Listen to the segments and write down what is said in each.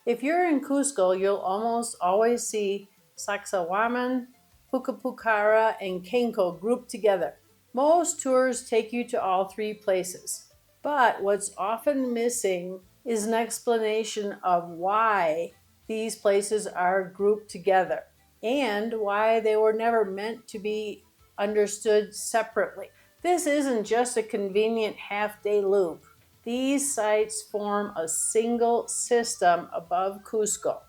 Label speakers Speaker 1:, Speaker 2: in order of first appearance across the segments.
Speaker 1: If you're in Cusco, you'll almost always see Sacsayhuamán, Puka Pukara, and Qenqo grouped together. Most tours take you to all three places, but what's often missing is an explanation of why these places are grouped together and why they were never meant to be understood separately. This isn't just a convenient half-day loop. These sites form a single system above Cusco.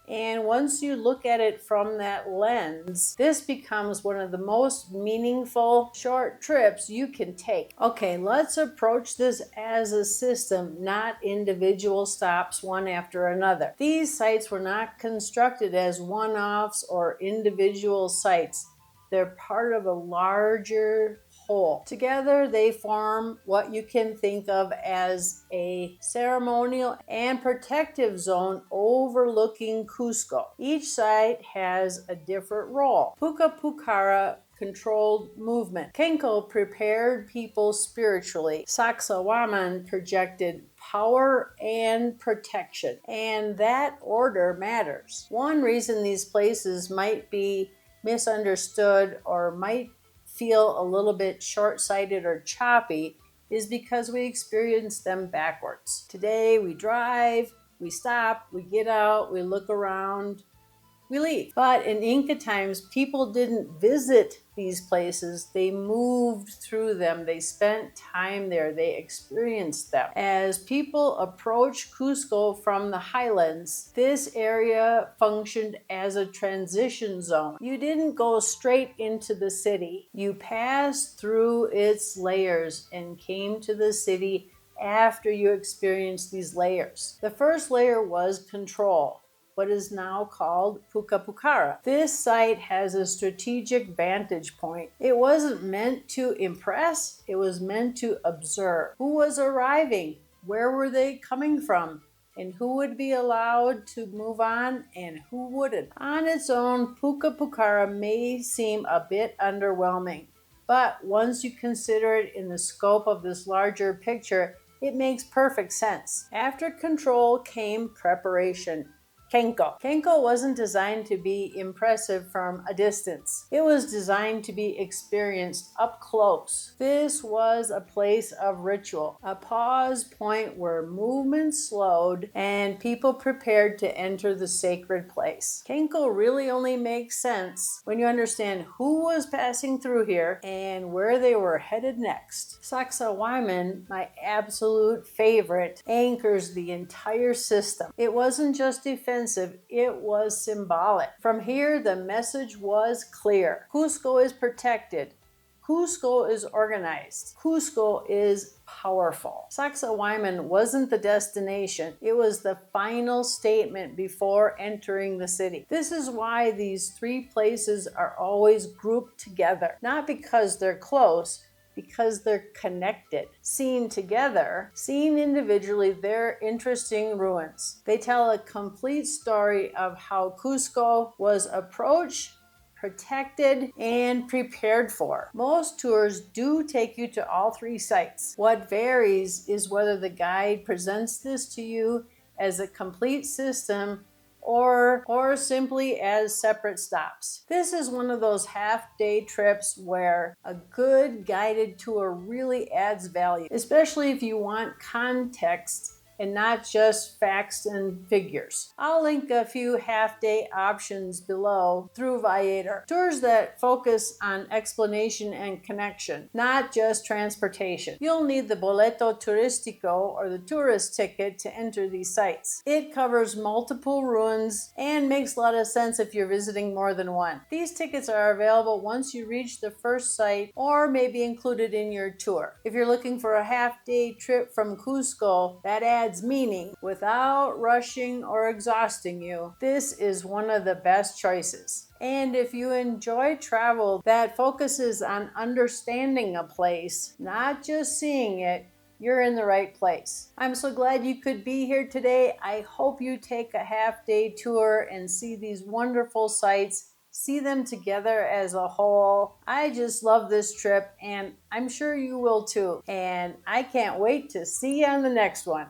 Speaker 1: And once you look at it from that lens, this becomes one of the most meaningful short trips you can take. Okay, let's approach this as a system, not individual stops one after another. These sites were not constructed as one-offs or individual sites. They're part of a larger whole. Together, they form what you can think of as a ceremonial and protective zone overlooking Cusco. Each site has a different role. Puka Pukara controlled movement. Qenqo prepared people spiritually. Sacsayhuamán projected power and protection. And that order matters. One reason these places might be misunderstood or might feel a little bit short-sighted or choppy is because we experience them backwards. Today we drive, we stop, we get out, we look around, we leave. But in Inca times, people didn't visit these places, they moved through them, they spent time there, they experienced them. As people approach Cusco from the highlands, this area functioned as a transition zone. You didn't go straight into the city, you passed through its layers and came to the city after you experienced these layers. The first layer was control, what is now called Puka Pukara. This site has a strategic vantage point. It wasn't meant to impress, it was meant to observe. Who was arriving? Where were they coming from? And who would be allowed to move on and who wouldn't? On its own, Puka Pukara may seem a bit underwhelming, but once you consider it in the scope of this larger picture, it makes perfect sense. After control came preparation. Qenqo. Qenqo wasn't designed to be impressive from a distance. It was designed to be experienced up close. This was a place of ritual, a pause point where movement slowed and people prepared to enter the sacred place. Qenqo really only makes sense when you understand who was passing through here and where they were headed next. Sacsayhuamán, my absolute favorite, anchors the entire system. It wasn't just defensive, it was symbolic. From here, the message was clear. Cusco is protected. Cusco is organized. Cusco is powerful. Sacsayhuamán wasn't the destination. It was the final statement before entering the city. This is why these three places are always grouped together. Not because they're close, because they're connected. Seen together, seen individually, they're interesting ruins. They tell a complete story of how Cusco was approached, protected, and prepared for. Most tours do take you to all three sites. What varies is whether the guide presents this to you as a complete system or simply as separate stops. This is one of those half-day trips where a good guided tour really adds value, especially if you want context and not just facts and figures. I'll link a few half-day options below through Viator. Tours that focus on explanation and connection, not just transportation. You'll need the boleto turistico or the tourist ticket to enter these sites. It covers multiple ruins and makes a lot of sense if you're visiting more than one. These tickets are available once you reach the first site or may be included in your tour. If you're looking for a half-day trip from Cusco that adds meaning without rushing or exhausting you, this is one of the best choices. And if you enjoy travel that focuses on understanding a place, not just seeing it, you're in the right place. I'm so glad you could be here today. I hope you take a half-day tour and see these wonderful sites, see them together as a whole. I just love this trip and I'm sure you will too. And I can't wait to see you on the next one.